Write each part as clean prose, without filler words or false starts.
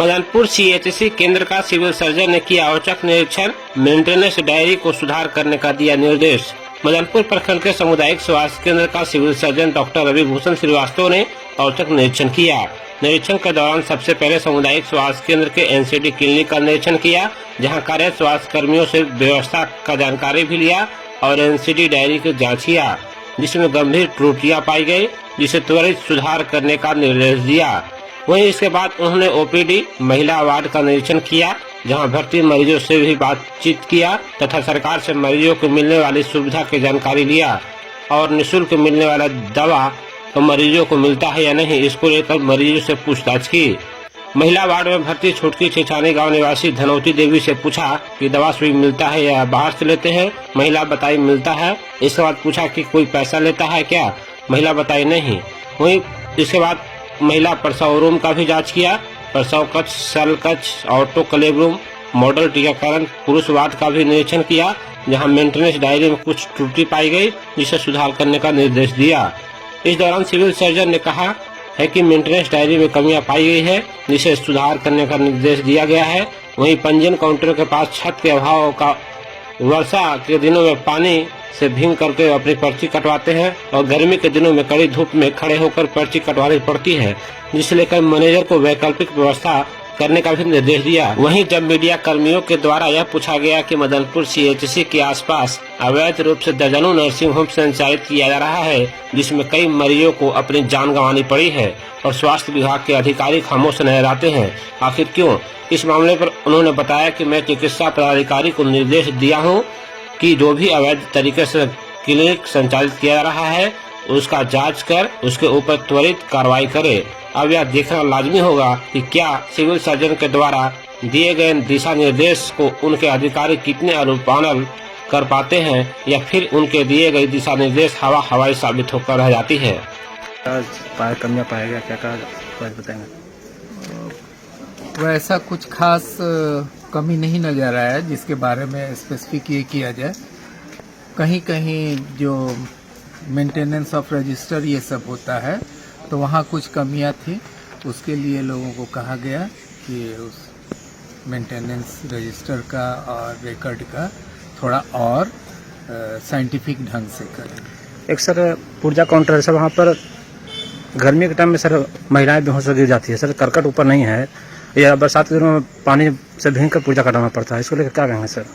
Madanpur CHC केंद्र का civil surgeon ने किया औचक निरीक्षण, मेंटेनेंस डायरी को सुधार करने का दिया निर्देश। मदनपुर प्रखंड के सामुदायिक स्वास्थ्य केंद्र का civil surgeon doctor Ravi Bhushan Shrivastava ने औचक निरीक्षण किया। निरीक्षण के दौरान सबसे पहले सामुदायिक स्वास्थ्य केंद्र के एनसीडी क्लिनिक का निरीक्षण किया, जहां कार्यरत स्वास्थ्य कर्मियों से व्यवस्था का जानकारी भी लिया और एनसीडी डायरी की जाँच किया, जिसमें गंभीर त्रुटियां पाई गयी, जिसे त्वरित सुधार करने का निर्देश दिया। वहीं इसके बाद उन्होंने ओपीडी महिला वार्ड का निरीक्षण किया, जहां भर्ती मरीजों से भी बातचीत किया तथा सरकार से मरीजों को मिलने वाली सुविधा की जानकारी लिया और निःशुल्क मिलने वाला दवा तो मरीजों को मिलता है या नहीं, इसको लेकर मरीजों से पूछताछ की। महिला वार्ड में भर्ती छुटकी छिछानी गांव निवासी धनौती देवी से पूछा कि दवा सुई मिलता है या बाहर से लेते हैं। महिला बताई मिलता है। इसके बाद पूछा कि कोई पैसा लेता है क्या, महिला बताई नहीं। वहीं इसके बाद महिला प्रसव रूम का भी जांच किया। प्रसव कक्ष, सेल कक्ष, ऑटो क्लेव रूम, मॉडल टीकाकरण पुरुष वार्ड का भी निरीक्षण किया, जहां मेंटेनेंस डायरी में कुछ त्रुटि पाई गई, जिसे सुधार करने का निर्देश दिया। इस दौरान सिविल सर्जन ने कहा है कि मेंटेनेंस डायरी में कमियां पाई गई है, जिसे सुधार करने का निर्देश दिया गया है। वहीं पंजीयन काउंटर के पास छत के अभाव का वर्षा के दिनों में पानी से भींग करके अपनी पर्ची कटवाते हैं और गर्मी के दिनों में कड़ी धूप में खड़े होकर पर्ची कटवानी पड़ती है, जिसे लेकर मैनेजर को वैकल्पिक व्यवस्था करने का भी निर्देश दिया। वहीं जब मीडिया कर्मियों के द्वारा यह पूछा गया कि मदनपुर सीएचसी के आसपास अवैध रूप से दर्जनों नर्सिंग होम संचालित किया जा रहा है, जिसमें कई मरीजों को अपनी जान गंवानी पड़ी है और स्वास्थ्य विभाग के अधिकारी खामोश नजर हैं, आखिर क्यों? इस मामले पर उन्होंने बताया कि मैं चिकित्सा पदाधिकारी को निर्देश दिया हूँ कि जो भी अवैध तरीके से क्लिनिक संचालित किया जा रहा है, उसका जांच कर उसके ऊपर त्वरित कार्रवाई करे। अब यह देखना लाजमी होगा कि क्या सिविल सर्जन के द्वारा दिए गए दिशा निर्देश को उनके अधिकारी कितने अनुपालन कर पाते हैं या फिर उनके दिए गए दिशा निर्देश हवाई साबित होकर रह जाती है। कमियां पाएगा क्या बताएंगे? तो ऐसा कुछ खास कमी नहीं नजर आया जिसके बारे में स्पेसिफिक ये किया जाए। कहीं कहीं जो मेंटेनेंस ऑफ रजिस्टर ये सब होता है तो वहाँ कुछ कमियां थी, उसके लिए लोगों को कहा गया कि उस मेंटेनेंस रजिस्टर का और रिकॉर्ड का थोड़ा और साइंटिफिक ढंग से करें। एक सर पुर्जा काउंटर है सर, वहाँ पर गर्मी के टाइम में सर महिलाएं बेहोश गिर जाती है सर, करकट ऊपर नहीं है, या बरसात के दिनों में पानी से भीग कर पुर्जा कटाना पड़ता है, इसको लेकर क्या कहेंगे सर?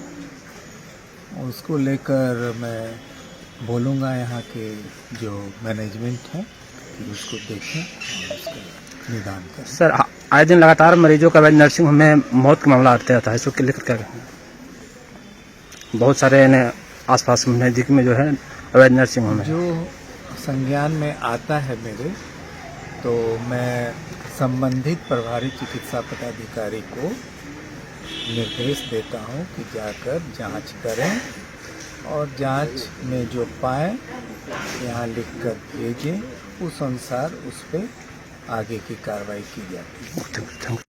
उसको लेकर मैं बोलूँगा यहाँ के जो मैनेजमेंट है कि उसको देखें और उसका निदान करें। सर आए दिन लगातार मरीजों का नर्सिंग होम में मौत का मामला आते रहता है, इसको लेकर क्या कहेंगे? बहुत सारे आसपास नज़दीक में जो है अवैध नर्सिंग होम है। जो संज्ञान में आता है मेरे, तो मैं संबंधित प्रभारी चिकित्सा पदाधिकारी को निर्देश देता हूं कि जाकर जांच करें और जांच में जो पाए यहाँ लिखकर भेजें, उस अनुसार उस पर आगे की कार्रवाई की जाती है।